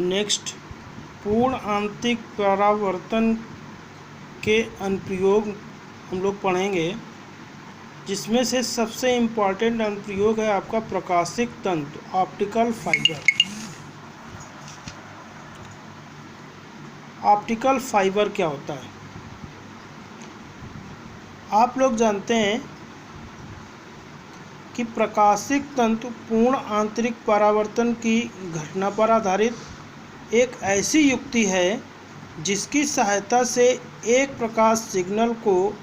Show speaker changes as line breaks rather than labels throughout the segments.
Next, पूर्ण आंतरिक परावर्तन के अनुप्रयोग हम लोग पढ़ेंगे, जिसमें से सबसे इम्पॉर्टेंट अनुप्रयोग है आपका प्रकाशिक तंतु, ऑप्टिकल फाइबर। ऑप्टिकल फाइबर क्या होता है? आप लोग जानते हैं कि प्रकाशिक तंतु पूर्ण आंतरिक परावर्तन की घटना पर आधारित एक ऐसी युक्ति है जिसकी सहायता से एक प्रकाश सिग्नल को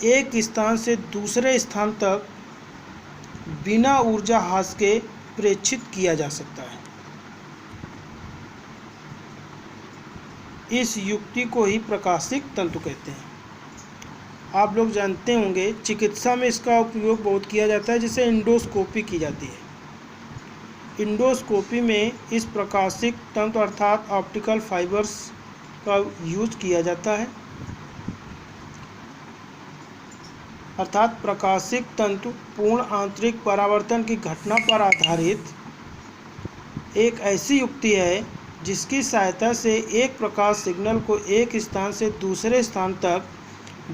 एक स्थान से दूसरे स्थान तक बिना ऊर्जा ह्रास के प्रेषित किया जा सकता है। इस युक्ति को ही प्रकाशिक तंतु कहते हैं। आप लोग जानते होंगे चिकित्सा में इसका उपयोग बहुत किया जाता है, जिसे इंडोस्कोपी की जाती है। इंडोस्कोपी में इस प्रकाशिक तंतु अर्थात ऑप्टिकल फाइबर्स का यूज किया जाता है। अर्थात प्रकाशिक तंतु पूर्ण आंतरिक परावर्तन की घटना पर आधारित एक ऐसी युक्ति है जिसकी सहायता से एक प्रकाश सिग्नल को एक स्थान से दूसरे स्थान तक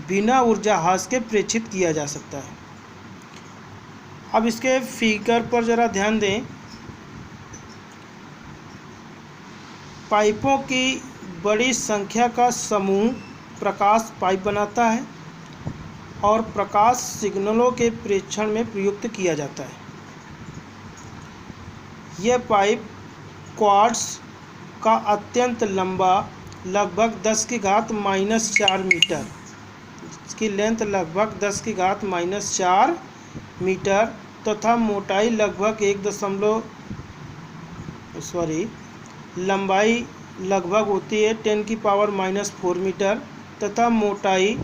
बिना ऊर्जा ह्रास के प्रेषित किया जा सकता है। अब इसके फिगर पर ज़रा ध्यान दें। पाइपों की बड़ी संख्या का समूह प्रकाश पाइप बनाता है और प्रकाश सिग्नलों के प्रेषण में प्रयुक्त किया जाता है। यह पाइप क्वार्ट्ज का अत्यंत लंबा लगभग 10⁻⁻⁴ मीटर, इसकी लेंथ लगभग 10⁻⁻⁴ मीटर तथा मोटाई लगभग लंबाई लगभग होती है 10⁻⁻⁴ मीटर तथा मोटाई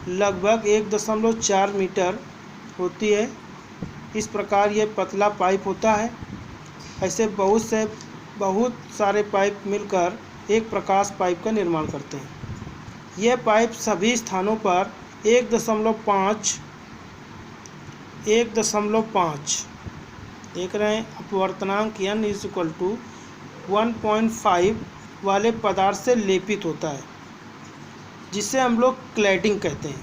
लगभग 1.4 मीटर होती है। इस प्रकार यह पतला पाइप होता है। ऐसे बहुत सारे पाइप मिलकर एक प्रकाश पाइप का निर्माण करते हैं। यह पाइप सभी स्थानों पर 1.5 देख रहे हैं अपवर्तनांक n = 1.5 वाले पदार्थ से लेपित होता है, जिसे हम लोग क्लैडिंग कहते हैं।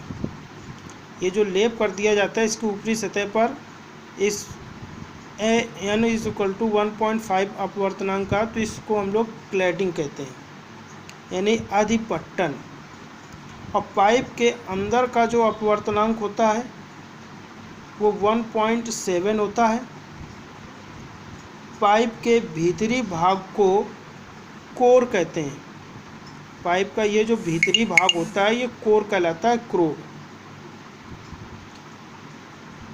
ये जो लेप कर दिया जाता है इसकी ऊपरी सतह पर इस n = 1.5 अपवर्तनांक का, तो इसको हम लोग क्लैडिंग कहते हैं, यानी अधिपट्टन। और पाइप के अंदर का जो अपवर्तनांक होता है वो 1.7 होता है। पाइप के भीतरी भाग को कोर कहते हैं। पाइप का ये जो भीतरी भाग होता है ये कोर कहलाता है, क्रोड।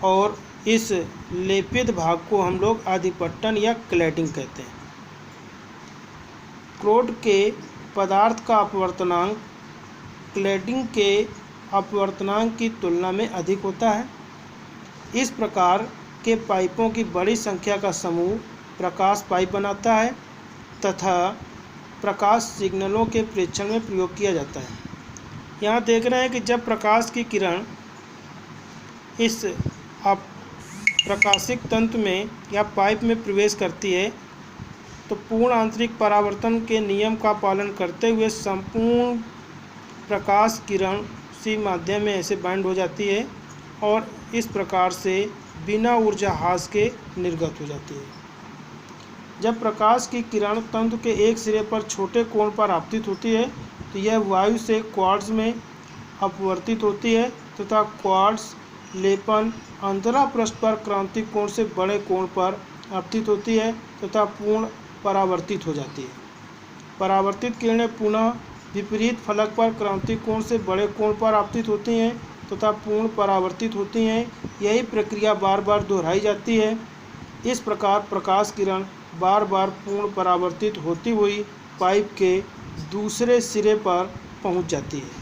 और इस लेपित भाग को हम लोग अधिपट्टन या क्लैडिंग कहते हैं। क्रोड के पदार्थ का अपवर्तनांक क्लैडिंग के अपवर्तनांक की तुलना में अधिक होता है। इस प्रकार के पाइपों की बड़ी संख्या का समूह प्रकाश पाइप बनाता है तथा प्रकाश सिग्नलों के प्रेषण में प्रयोग किया जाता है। यहाँ देख रहे हैं कि जब प्रकाश की किरण इस प्रकाशिक तंतु में या पाइप में प्रवेश करती है तो पूर्ण आंतरिक परावर्तन के नियम का पालन करते हुए संपूर्ण प्रकाश किरण उसी माध्यम में ऐसे बाइंड हो जाती है और इस प्रकार से बिना ऊर्जा ह्रास के निर्गत हो जाती है। जब प्रकाश की किरण तंतु के एक सिरे पर छोटे कोण पर आपतित होती है तो यह वायु से क्वार्ट्ज में अपवर्तित होती है तथा क्वार्ट्ज लेपन अंतरापृष्ठ पर क्रांतिक कोण से बड़े कोण पर आपतित होती है तथा पूर्ण परावर्तित हो जाती है। परावर्तित किरणें पुनः विपरीत फलक पर क्रांतिक कोण से बड़े कोण पर आपतित होती हैं तथा पूर्ण परावर्तित होती हैं। यही प्रक्रिया बार बार दोहराई जाती है। इस प्रकार प्रकाश किरण बार बार पूर्ण परावर्तित होती हुई पाइप के दूसरे सिरे पर पहुंच जाती है।